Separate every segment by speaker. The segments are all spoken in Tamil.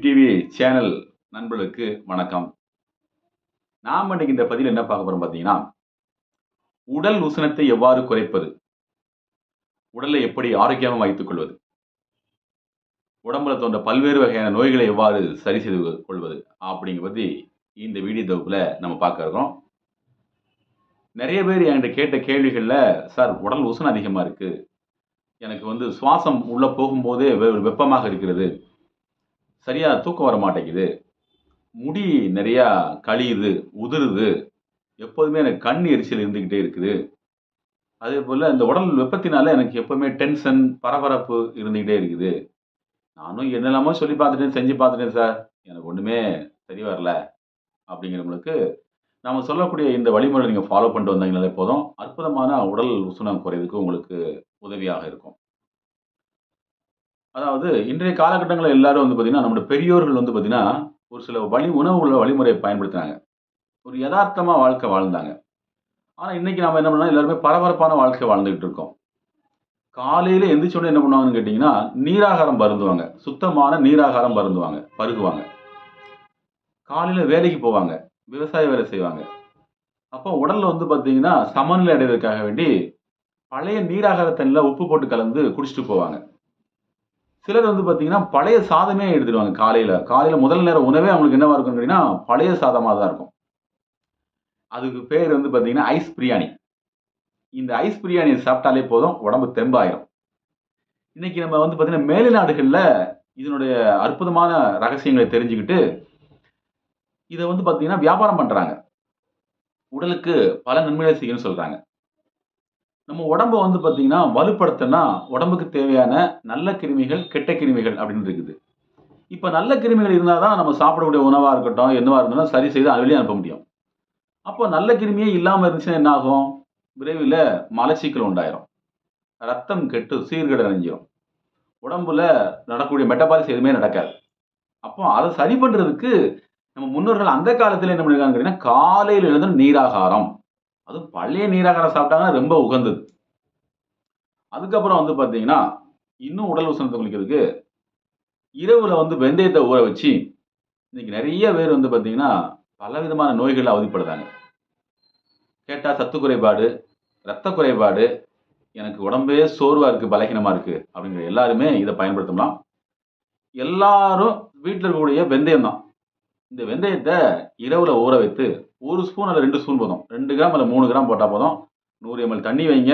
Speaker 1: டிவி சேனல் நண்பர்களுக்கு வணக்கம். நாம இன்னைக்கு இந்த பதிவுல என்ன பார்க்க போறோம் பார்த்தீங்கன்னா, உடல் உஷ்ணத்தை எவ்வாறு குறைப்பது? உடலை எப்படி ஆரோக்கியமா வைத்துக் கொள்வது? உடம்புல தோன்ற பல்வேறு வகையான நோய்களை எவ்வாறு சரி செய்து கொள்வது? அப்படிங்கிறத பத்தி இந்த வீடியோ தொகுப்புல நம்ம பார்க்க இருக்கிறோம். நெறைய பேர் என்கிட்ட கேட்ட கேள்விகள்ல, "சார் உடல் உஷ்ணம் அதிகமா இருக்கு. எனக்கு சுவாசம் உள்ள போகும்போதே வெப்பமாக இருக்கிறது. சரியா தூக்கம் வர மாட்டேங்குது. முடி நெறையா கழியுது, உதிருது. எப்போதுமே எனக்கு கண் எரிச்சல் இருந்துகிட்டே இருக்குது. அதேபோல இந்த உடல் வெப்பத்தினால எனக்கு எப்பவுமே டென்ஷன், பரபரப்பு இருந்துகிட்டே இருக்குது. நானும் என்னெல்லாமோ சொல்லி பார்த்துட்டேன், செஞ்சு பார்த்துட்டேன் சார். எனக்கு ஒண்ணுமே சரி வரல." அப்படிங்கிறவங்களுக்கு, நாம சொல்லக்கூடிய இந்த வழிமுறைய நீங்க ஃபாலோ பண்ணிட்டு வந்தீங்கனாலே போதும். அற்புதமான உடல் உஷ்ணம் குறையதுக்கு உங்களுக்கு உதவியாக இருக்கும். அதாவது இன்றைய காலகட்டங்கள்ல எல்லாரும் பார்த்தீங்கன்னா, நம்முடைய பெரியோர்கள் பார்த்தீங்கன்னா, ஒரு சில உணவு வழிமுறைய பயன்படுத்தினாங்க. ஒரு எதார்த்தமா வாழ்க்கை வாழ்ந்தாங்க. ஆனா இன்னைக்கு நாம என்ன பண்ணோம்னா, எல்லாருமே பரபரப்பான வாழ்க்கை வாழ்ந்துகிட்டு இருக்கோம். காலையில எந்திரிச்ச உடனே என்ன பண்ணுவாங்கன்னு கேட்டீங்கன்னா, நீராகாரம் பருந்துவாங்க. சுத்தமான நீராகாரம் பருகுவாங்க. காலையில வேலைக்கு போவாங்க. விவசாய வேலை செய்வாங்க. அப்போ உடல்ல பார்த்தீங்கன்னா, சமநிலை அடையறதுக்காக வேண்டி, பழைய நீராகார தண்ணீல உப்பு போட்டு கலந்து குடிச்சிட்டு போவாங்க. சிலர் பார்த்தீங்கன்னா, பழைய சாதமே எடுத்துடுவாங்க காலையில. காலையில முதல் நேர உணவே அவங்களுக்கு என்னவா இருக்கும்னு கேட்டீங்கன்னா, பழைய சாதமா தான் இருக்கும். அதுக்கு பேர் பார்த்தீங்கன்னா, ஐஸ் பிரியாணி. இந்த ஐஸ் பிரியாணிய சாப்பிட்டாலே போதும், உடம்பு தெம்பாயிரும். இன்னைக்கு நம்ம பார்த்தீங்கன்னா, மேலை நாடுகள்ல இதனுடைய அற்புதமான ரகசியங்கள தெரிஞ்சுக்கிட்டு, இத பார்த்தீங்கன்னா வியாபாரம் பண்றாங்க. உடலுக்கு பல நன்மைகளை செய்யும்னு சொல்றாங்க. நம்ம உடம்ப பார்த்தீங்கன்னா, வலுப்படுத்தணும்னா, உடம்புக்கு தேவையான நல்ல கிருமிகள், கெட்ட கிருமிகள் அப்படின்னு இருக்குது. இப்ப நல்ல கிருமிகள் இருந்தா தான் நம்ம சாப்பிடக்கூடிய உணவா இருக்கட்டும், என்னவா இருந்தாலும் சரி செய்து வெளிய அனுப்ப முடியும். அப்போ நல்ல கிருமியே இல்லாம இருந்துச்சுன்னா என்ன ஆகும்? விரைவில மலச்சிக்கல் உண்டாயிரும். ரத்தம் கெட்டு சீர்கேடு அடைஞ்சிரும். உடம்புல நடக்கக்கூடிய மெட்டபாலிசம் எதுவுமே நடக்காது. அப்போ அத சரி பண்றதுக்கு நம்ம முன்னோர்கள் அந்த காலத்துல என்ன பண்ணிருக்காங்கன்னு கேட்டீங்கன்னா, காலையில எழுந்து நீராகாரம். அதுவும் பழைய நீராகாரம் சாப்பிட்டாங்கன்னா ரொம்ப உகந்தது. அதுக்கப்புறம் பார்த்தீங்கன்னா, இன்னும் உடல் உஷ்ணத்த குறைக்கிறதுக்கு, இரவுல வெந்தயத்த ஊற வச்சு, இன்னைக்கு நெறைய பேர் பார்த்தீங்கன்னா, பலவிதமான நோய்கள்ல அவதிப்படுறாங்க. கேட்டா சத்து குறைபாடு, ரத்த குறைபாடு, எனக்கு உடம்பே சோர்வா இருக்கு, பலகீனமா இருக்கு அப்படிங்கிற எல்லாருமே இத பயன்படுத்தலாம். எல்லாரும் வீட்ல இருக்கக்கூடிய வெந்தயம் தான். இந்த வெந்தயத்த இரவுல ஊற வைத்து 1 ஸ்பூன் அல்லது 2 ஸ்பூன் போதும். 2 கிராம் அல்லது 3 கிராம் போட்டா போதும். 100 எம்எல் தண்ணி வைங்க.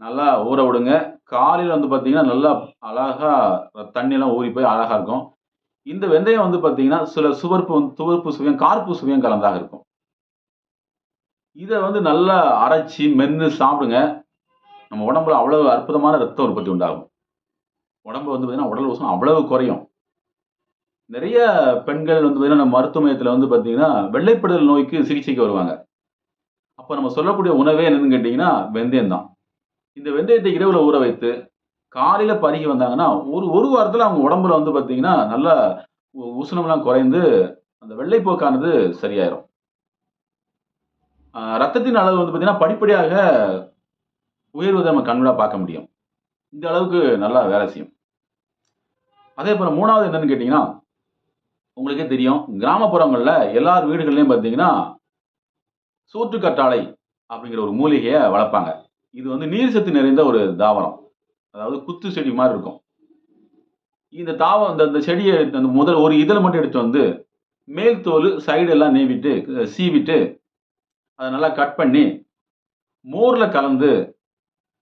Speaker 1: நல்லா ஊற விடுங்க. காலையில பார்த்தீங்கன்னா, நல்லா அழகா தண்ணியெல்லாம் ஊறி போய் அழகா இருக்கும். இந்த வெந்தயம் பார்த்தீங்கன்னா, சில துவர்ப்பு சுவையும், கார்ப்பு சுவையும் கலந்ததாக இருக்கும். இத நல்லா அரைச்சு, மென்னு சாப்பிடுங்க. நம்ம உடம்புல அவ்வளவு அற்புதமான ரத்த உற்பத்தி உண்டாகும். உடம்பு பார்த்தீங்கன்னா, உடல் உஷ்ணம் அவ்வளவு குறையும். நெறைய பெண்கள் பார்த்தீங்கன்னா, நம்ம மருத்துவ மையத்தில பார்த்தீங்கன்னா, வெள்ளைப்படுதல் நோய்க்கு சிகிச்சைக்கு வருவாங்க. அப்ப நம்ம சொல்லக்கூடிய உணவே என்னன்னு கேட்டீங்கன்னா, வெந்தயம் தான். இந்த வெந்தயத்தை இரவுல ஊற வைத்து, காலையில பருகி வந்தாங்கன்னா, ஒரு ஒரு வாரத்தில அவங்க உடம்புல பார்த்தீங்கன்னா, நல்லா உஷ்ணம்லாம் குறைந்து, அந்த வெள்ளைப்போக்கானது சரியாயிரும். ரத்தத்தின் அளவு பார்த்தீங்கன்னா, படிப்படியாக உயர்வத நம்ம கண்கூடா பார்க்க முடியும். இந்த அளவுக்கு நல்லா வேலை செய்யும். அதேபோல 3வது என்னன்னு கேட்டீங்கன்னா, உங்களுக்கே தெரியும். கிராமப்புறங்கள்ல எல்லார் வீடுகள்லயும் பார்த்தீங்கன்னா, சோற்றுக்கற்றாழை அப்படிங்கிற ஒரு மூலிகைய வளர்ப்பாங்க. இது நீர் சத்து நிறைந்த ஒரு தாவரம். அதாவது குத்து செடி மாரி இருக்கும். இந்த தாவரம் இந்த செடிய அந்த முதல் ஒரு இதழ மட்டும் எடுத்துட்டு மேல் தோலு, சைடு எல்லாம் சீவிட்டு, அத நல்லா கட் பண்ணி, மோர்ல கலந்து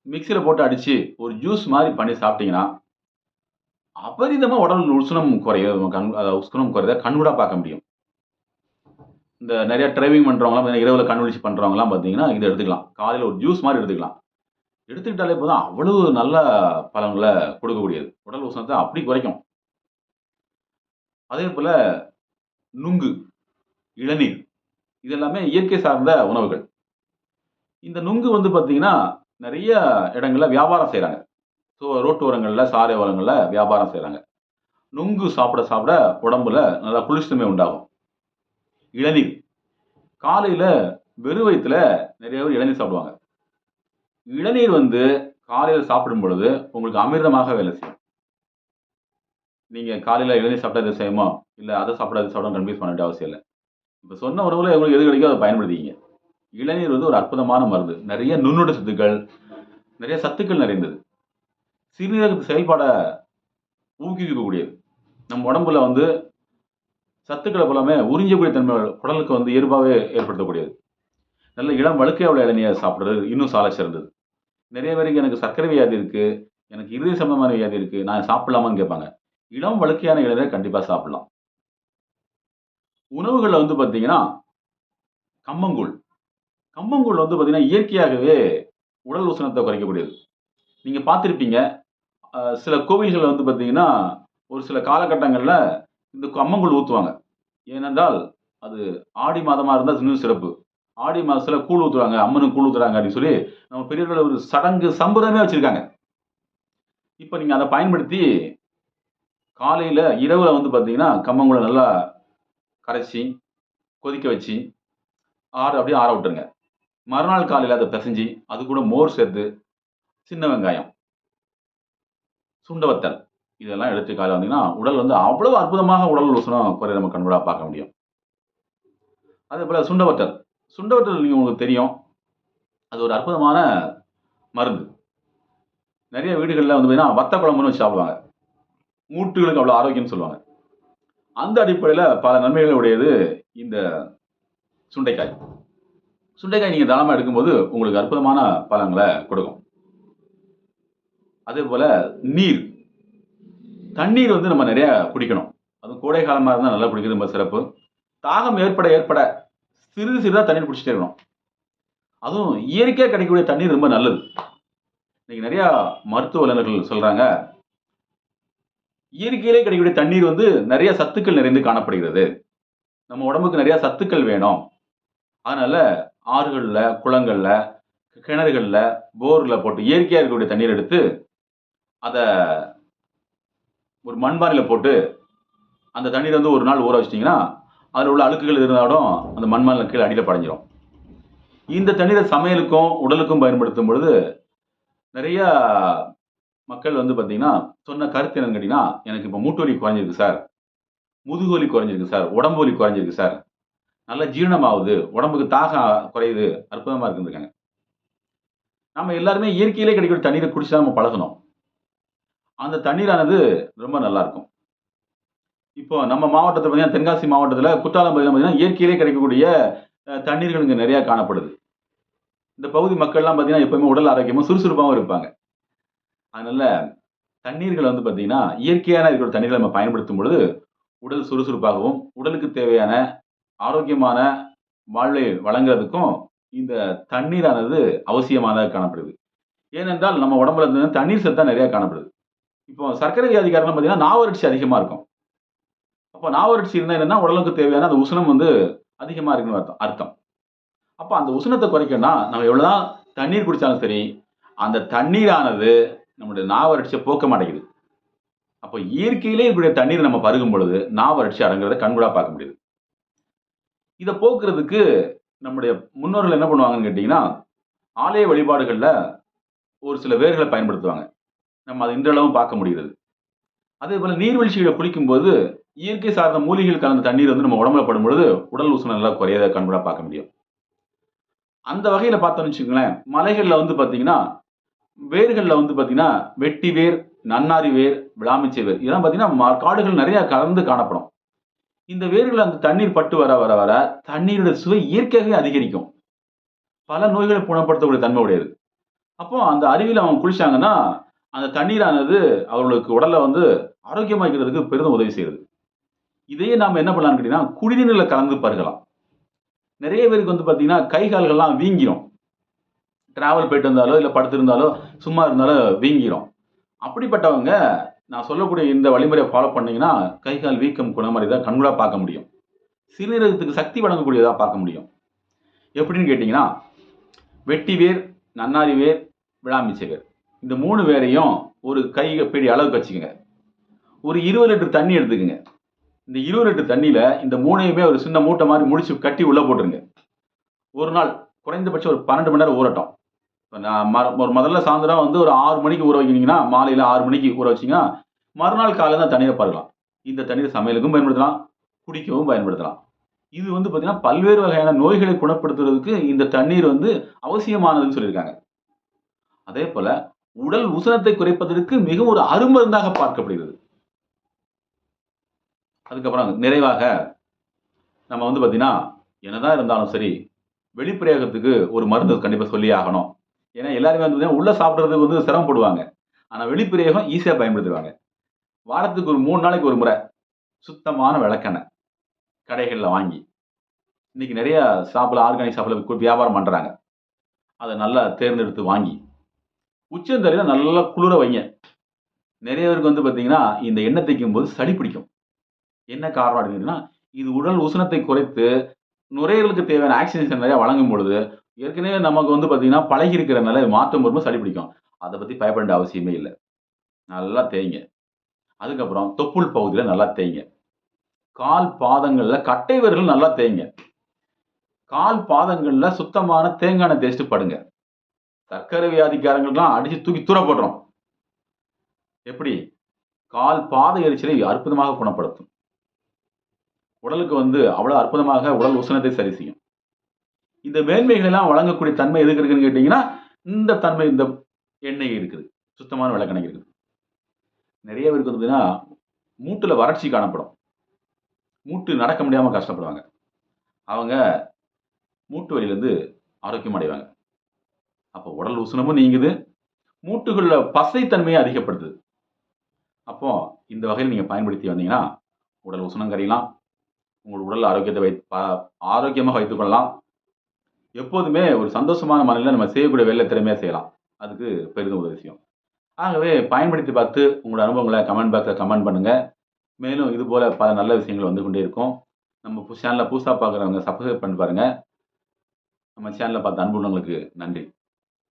Speaker 1: மிக்ஸியில போட்டு அடிச்சு, ஒரு ஜூஸ் மாரி பண்ணி சாப்பிட்டீங்கன்னா, அபரிதமா உடல் உஷ்ணம் குறையும். உஷ்ணம் குறையத கண்கூடா பார்க்க முடியும். இந்த நெறைய டிரைவிங் பண்றவங்கலாம் இரவுல கண் விழிச்சு பண்றவங்கலாம் பார்த்தீங்கன்னா, இத எடுத்துக்கலாம். காலையில ஒரு ஜூஸ் மாரி எடுத்துக்கலாம். எடுத்துக்கிட்டாலே போதும் அவ்வளவு நல்ல பலன்கள கொடுக்கக்கூடியது. உடல் உஷ்ணத்த அப்படி குறைக்கும். அதேபோல நுங்கு, இளநீர் இது எல்லாமே இயற்கை சார்ந்த உணவுகள். இந்த நுங்கு பார்த்தீங்கன்னா, நெறைய இடங்கள்ல வியாபாரம் செய்றாங்க. ரோட்டோரங்கள்ல, சாலை ஓரங்கள்ல வியாபாரம் செய்றாங்க. நுங்கு சாப்பிட சாப்பிட உடம்புல நல்லா குளிர்ச்சித்தன்மை உண்டாகும். இளநீர். காலையில வெறும் வயித்துல நெறைய பேர் இளநீர் சாப்பிடுவாங்க. இளநீர் காலையில சாப்பிடும் பொழுது உங்களுக்கு அமிர்தமாக வேலை செய்யும். நீங்க காலையில இளநீர் சாப்பிட்டா இது செய்யுமோ, இல்ல அத சாப்பிட்டா இது சாப்பிடணும்னு கன்ஃப்யூஸ் பண்ண வேண்டிய அவசியம் இல்ல. இப்ப சொன்ன உணவுல உங்களுக்கு எது கிடைக்குதோ அத பயன்படுத்திக்கங்க. இளநீர் வந்து ஒரு அற்புதமான மருந்து. நெறைய நுண்ணுட சத்துக்கள், நெறைய சத்துக்கள் நிறைந்தது. சிறுநீரகத்து செயல்பாட ஊக்குவிக்கக்கூடியது. நம்ம உடம்புல வந்து சத்துக்கள பூராமே உறிஞ்சக்கூடிய தன்மை குடலுக்கு வந்து இயல்பாவே ஏற்படுத்தக்கூடியது. நல்ல இளம் வழுக்கையா உள்ள இளநீய சாப்பிடுறது இன்னும் சாலச் சிறந்தது. நெறைய பேருக்கு எனக்கு சர்க்கரை வியாதி இருக்கு, எனக்கு இருதய சம்பந்தமான வியாதி இருக்கு, நான் சாப்பிடலாமான்னு கேட்பாங்க. இளம் வழுக்கையான இளநீரை கண்டிப்பா சாப்பிடலாம். உணவுகள்ல வந்து பார்த்தீங்கன்னா, கம்மங்கூழ். கம்மங்கூழ் வந்து பார்த்தீங்கன்னா, இயற்கையாகவே உடல் உஷ்ணத்த குறைக்கக்கூடியது. நீங்க பார்த்திருப்பீங்க. சில கோவில்கள்ல வந்து பார்த்தீங்கன்னா, ஒரு சில காலகட்டங்கள்ல இந்த கம்மங்கூழ் ஊத்துவாங்க. ஏனென்றால், அது ஆடி மாதமா இருந்தா இன்னும் சிறப்பு. ஆடி மாசத்துல கூழ் ஊத்துறாங்க, அம்மனுக்கு கூழ் ஊத்துறாங்க அப்படின்னு சொல்லி, நம்ம பெரியவர்கள் ஒரு சடங்கு, சம்பிரதாயமே வச்சிருக்காங்க. இப்ப நீங்க அத பயன்படுத்தி, காலையில, இரவுல வந்து பார்த்தீங்கன்னா, கம்மங்கூழ நல்லா கரைச்சு, கொதிக்க வச்சு, அப்படியே ஆற விட்டுருங்க. மறுநாள் காலையில அத பெசஞ்சு, அது கூட மோர் சேர்த்து, சின்ன வெங்காயம், சுண்ட வத்தல் இதெல்லாம் எடுத்து காலைல வந்தீங்கன்னா, உடல் வந்து அவ்வளவு அற்புதமாக உடல் உஷ்ணம் குறைய நம்ம கண்கூடா பார்க்க முடியும். அதேபோல சுண்ட வத்தல். சுண்ட வத்தல் உங்களுக்கு தெரியும். அது ஒரு அற்புதமான மருந்து. நெறைய வீடுகள்ல வந்து பார்த்தீங்கன்னா, வத்த குழம்புன்னு வச்சு சாப்பிடுவாங்க. மூட்டுகளுக்கு அவ்வளவு ஆரோக்கியம்னு சொல்லுவாங்க. அந்த அடிப்படையில பல நன்மைகளை உடையது இந்த சுண்டைக்காய். சுண்டைக்காய் நீங்க தாராளமா எடுக்கும்போது, உங்களுக்கு அற்புதமான பலன்கள கொடுக்கும். அதேபோல நீர். தண்ணீர் வந்து நம்ம நெறைய குடிக்கணும். அதுவும் கோடை காலமா இருந்தா நல்லா குடிக்கிறது ரொம்ப சிறப்பு. தாகம் ஏற்பட சிறிது சிறிதா தண்ணீர் குடிச்சிட்டே இருக்கணும். அதுவும் இயற்கையா கிடைக்கக்கூடிய தண்ணீர் ரொம்ப நல்லது. இன்னைக்கு நெறையா மருத்துவ வல்லுநர்கள் சொல்றாங்க, இயற்கையிலே கிடைக்கக்கூடிய தண்ணீர் வந்து நெறைய சத்துக்கள் நிறைந்து காணப்படுகிறது. நம்ம உடம்புக்கு நெறைய சத்துக்கள் வேணும். அதனால ஆறுகள்ல, குளங்கள்ல, கிணறுகள்ல, போர்ல போட்டு இயற்கையா இருக்கக்கூடிய தண்ணீர் எடுத்து, அத ஒரு மண்பானையில போட்டு, அந்த தண்ணீர வந்து ஒரு நாள் ஊற வச்சுட்டீங்கன்னா, அதுல உள்ள அழுக்குகள் இருந்தாலும் அந்த மண்பானையில கீழ அடியில படிஞ்சிரும். இந்த தண்ணீர சமையலுக்கும், உடலுக்கும் பயன்படுத்தும் பொழுது, நெறையா மக்கள் வந்து பார்த்தீங்கன்னா, சொன்ன கருத்து என்னன்னு கேட்டீங்கன்னா, "எனக்கு இப்ப மூட்டு வலி குறைஞ்சிருக்கு சார். முதுகு வலி குறைஞ்சிருக்கு சார். உடம்பு வலி குறைஞ்சிருக்கு சார். நல்லா ஜீரணம் ஆவுது. உடம்புக்கு தாகம் குறையுது. அற்புதமா இருக்குன்ருக்காங்க." நம்ம எல்லாருமே இயற்கையிலே கிடைக்கிற தண்ணீர குடிச்சு தான் நம்ம பழகணும். அந்த தண்ணீரானது ரொம்ப நல்லாருக்கும். இப்போ நம்ம மாவட்டத்துல பார்த்தீங்கன்னா, தென்காசி மாவட்டத்துல குற்றாலம் பகுதியில பார்த்தீங்கன்னா, இயற்கையிலே கிடைக்கக்கூடிய தண்ணீர்கள் இங்க நெறைய காணப்படுது. இந்த பகுதி மக்கள்லாம் பார்த்தீங்கன்னா, எப்பவுமே உடல் ஆரோக்கியமும், சுறுசுறுப்பாவும் இருப்பாங்க. அதனால தண்ணீர்கள வந்து பார்த்தீங்கன்னா, இயற்கையான இருக்கிற தண்ணீர நம்ம பயன்படுத்தும் பொழுது, உடல் சுறுசுறுப்பாகவும், உடலுக்கு தேவையான ஆரோக்கியமான வாழ்வை வழங்குறதுக்கும், இந்த தண்ணீரானது அவசியமானதா காணப்படுது. ஏனென்றால், நம்ம உடம்புல இருந்து தண்ணீர் சத்து தான் நெறைய காணப்படுது. இப்போ சர்க்கரை வியாதிக்காரங்கலாம் பார்த்தீங்கன்னா, நாவறட்சி அதிகமா இருக்கும். அப்ப நாவறட்சி இருந்தா என்னன்னா, உடலுக்கு தேவையான அந்த உஷ்ணம் வந்து அதிகமா இருக்குன்னு அர்த்தம் அர்த்தம். அப்ப அந்த உஷ்ணத்த குறைக்கணும்னா, நம்ம எவ்வளவுதான் தண்ணீர் குடிச்சாலும் சரி, அந்த தண்ணீரானது நம்முடைய நாவறட்சிய போக்க மாட்டேங்குது. அப்ப இயற்கையிலே இருக்கக்கூடிய தண்ணீர நம்ம பருகும் பொழுது, நாவறட்சி அடங்குறத கண்கூடா பார்க்க முடியுது. இத போக்குறதுக்கு நம்முடைய முன்னோர்கள் என்ன பண்ணுவாங்கன்னு கேட்டீங்கன்னா, ஆலய வழிபாடுகள்ல ஒரு சில வேர்கள பயன்படுத்துவாங்க. நம்ம அத இன்றளவும் பார்க்க முடிகிறது. அதேபோல நீர்வீழ்ச்சியில குளிக்கும்போது, இயற்கை சார்ந்த மூலிகைகள் கலந்த தண்ணீர் வந்து நம்ம உடம்புல படும்பொழுது, உடல் உஷ்ணம் நல்லா குறையத கண்கூடா பார்க்க முடியும். அந்த வகையில பார்த்தோம்னு வச்சுக்கங்களேன், மலைகள்ல வந்து பார்த்தீங்கன்னா, வேர்கள்ல வந்து பார்த்தீங்கன்னா, வெட்டி வேர், நன்னாரி வேர், விளாமிச்சை வேர் இதெல்லாம் பார்த்தீங்கன்னா, காடுகள் நெறைய கலந்து காணப்படும். இந்த வேர்கள்ல அந்த தண்ணீர் பட்டு வர தண்ணீரோட சுவை இயற்கையாகவே அதிகரிக்கும். பல நோய்கள குணப்படுத்தக்கூடிய தன்மை உடையது. அப்போ அந்த அருவியில அவங்க குளிச்சாங்கன்னா, அந்த தண்ணீரானது அவர்களுக்கு உடல்ல வந்து ஆரோக்கியமா வைக்கிறதுக்கு பெரிதும் உதவி செய்யுது. இதையே நாம என்ன பண்ணலாம்னு கேட்டீங்கன்னா, குடிநீர்ல கலந்து பருகலாம். நெறைய பேருக்கு வந்து பார்த்தீங்கன்னா, கை கால்கள்லாம் வீங்கிரும். டிராவல் போயிட்டு வந்தாலோ, இல்ல படுத்திருந்தாலோ, சும்மா இருந்தாலோ வீங்கிரும். அப்படிப்பட்டவங்க, நான் சொல்லக்கூடிய இந்த வழிமுறைய ஃபாலோ பண்ணீங்கன்னா, கை, கால் வீக்கம் குணமடையத கண்கூடா பார்க்க முடியும். சிறுநீரகத்துக்கு சக்தி வழங்கக்கூடியதா பார்க்க முடியும். எப்படின்னு கேட்டீங்கன்னா, வெட்டி வேர், நன்னாரி வேர், விளாமிச்சை வேர். இந்த 3 வேரையும் ஒரு கை பிடி அளவுக்கு வச்சுக்கங்க. ஒரு 20 லிட்டர் தண்ணி எடுத்துக்கங்க. இந்த 20 லிட்டர் தண்ணீல இந்த 3யுமே ஒரு சின்ன மூட்டை மாரி முடிச்சு கட்டி உள்ள போட்டுருங்க. ஒரு நாள் குறைந்தபட்சம் ஒரு 12 மணி நேரம் ஊறட்டும். இப்ப நான் ஒரு முதல்ல சாயந்தரம் வந்து ஒரு 6 மணிக்கு ஊற வைக்கிறீங்கன்னா, மாலையில 6 மணிக்கு ஊற வச்சீங்கன்னா, மறுநாள் காலையில அந்த தண்ணீர பருகலாம். இந்த தண்ணீர சமையலுக்கும் பயன்படுத்தலாம், குடிக்கவும் பயன்படுத்தலாம். இது வந்து பார்த்தீங்கன்னா, பல்வேறு வகையான நோய்களை குணப்படுத்துறதுக்கு இந்த தண்ணீர் வந்து அவசியமானதுன்னு சொல்லியிருக்காங்க. அதேபோல உடல் உஷ்ணத்தை குறைப்பதற்கு மிக ஒரு அருமருந்தாக பார்க்கப்படுகிறது. அதுக்கப்புறம் நிறைவாக நம்ம வந்து பார்த்தீங்கன்னா, என்னதான் இருந்தாலும் சரி, வெளிப்பிரயோகத்துக்கு ஒரு மருந்து கண்டிப்பா சொல்லியே ஆகணும். ஏன்னா எல்லாருமே வந்து பார்த்தீங்கன்னா, உள்ள சாப்பிடுறதுக்கு வந்து சிரமப்படுவாங்க. ஆனா வெளிப்பிரயோகம் ஈஸியா பயன்படுத்திருவாங்க. வாரத்துக்கு ஒரு 3 நாளைக்கு ஒரு முறை சுத்தமான விளக்கெண்ணெய் கடைகள்ல வாங்கி, இன்னைக்கு நெறைய ஷாப்ல ஆர்கானிக் ஷாப்ல வியாபாரம் பண்றாங்க. அத நல்லா தேர்ந்தெடுத்து வாங்கி, உச்சந்தலையில நல்லா குளிர வைங்க. நெறைய பேருக்கு வந்து பார்த்தீங்கன்னா, இந்த எண்ணெய் தேய்க்கும்போது சளி பிடிக்கும். என்ன காரணம் அப்படின்னு கேட்டீங்கன்னா, இது உடல் உஷ்ணத்தை குறைத்து, நுரையீரலுக்கு தேவையான ஆக்ஸிஜன் நிறைய வழங்கும் பொழுது, ஏற்கனவே நமக்கு வந்து பார்த்தீங்கன்னா, பழகி இருக்கிறனால மாற்றம் வரும்போது சளி பிடிக்கும். அத பத்தி பயப்பட வேண்டிய அவசியமே இல்ல. நல்லா தேய்ங்க. அதுக்கப்புறம் தொப்புள் பகுதியில நல்லா தேய்ங்க. கால் பாதங்கள்ல கட்டை விரல் நல்லா தேய்ங்க. கால் பாதங்கள்ல சுத்தமான தேங்காய் எண்ணெய் தேய்ச்சுட்டு படுங்க. சர்க்கரை வியாதிக்காரங்களுக்கெல்லாம் அடிச்சு தூக்கி தூர போட்டுரும். எப்படி? கால் பாத எரிச்சலை அற்புதமாக குணப்படுத்தும். உடலுக்கு வந்து அவ்வளவு அற்புதமாக உடல் உஷ்ணத்தை சரி செய்யும். இந்த மேன்மைகள் எல்லாம் வழங்கக்கூடிய தன்மை எதுக்கு இருக்குன்னு கேட்டீங்கன்னா, இந்த தன்மை இந்த எண்ணெய் இருக்குது. சுத்தமான விளக்கெண்ணெய் இருக்குது. நெறைய பேருக்கு வந்து பார்த்தீங்கன்னா, மூட்டுல வறட்சி காணப்படும். மூட்டு நடக்க முடியாம கஷ்டப்படுவாங்க. அவங்க மூட்டு வலியிலிருந்து ஆரோக்கியம் அடைவாங்க. அப்போ உடல் உஷ்ணமும் நீங்குது. மூட்டுகள்ல பசை தன்மையை அதிகப்படுத்துது. அப்போ இந்த வகையில் நீங்க பயன்படுத்தி வந்தீங்கன்னா, உடல் உஷ்ணம் கரையலாம். உங்கள் உடல் ஆரோக்கியத்தை ஆரோக்கியமாக வைத்துக் கொள்ளலாம். எப்போதுமே ஒரு சந்தோஷமான மனநிலையில நம்ம செய்யக்கூடிய வேலைய திறமையா செய்யலாம். அதுக்கு பெரிதும் உதவி செய்யும். ஆகவே பயன்படுத்தி பார்த்து உங்களோட அனுபவங்கள கமெண்ட் பாக்ஸ்ல கமெண்ட் பண்ணுங்க. மேலும் இது போல பல நல்ல விஷயங்கள் வந்து கொண்டே இருக்கும். நம்ம சேனல புதுசா பார்க்குறவங்க சப்ஸ்கிரைப் பண்ணி பாருங்க. நம்ம சேனல பார்த்த அன்பு உள்ளவங்களுக்கு நன்றி.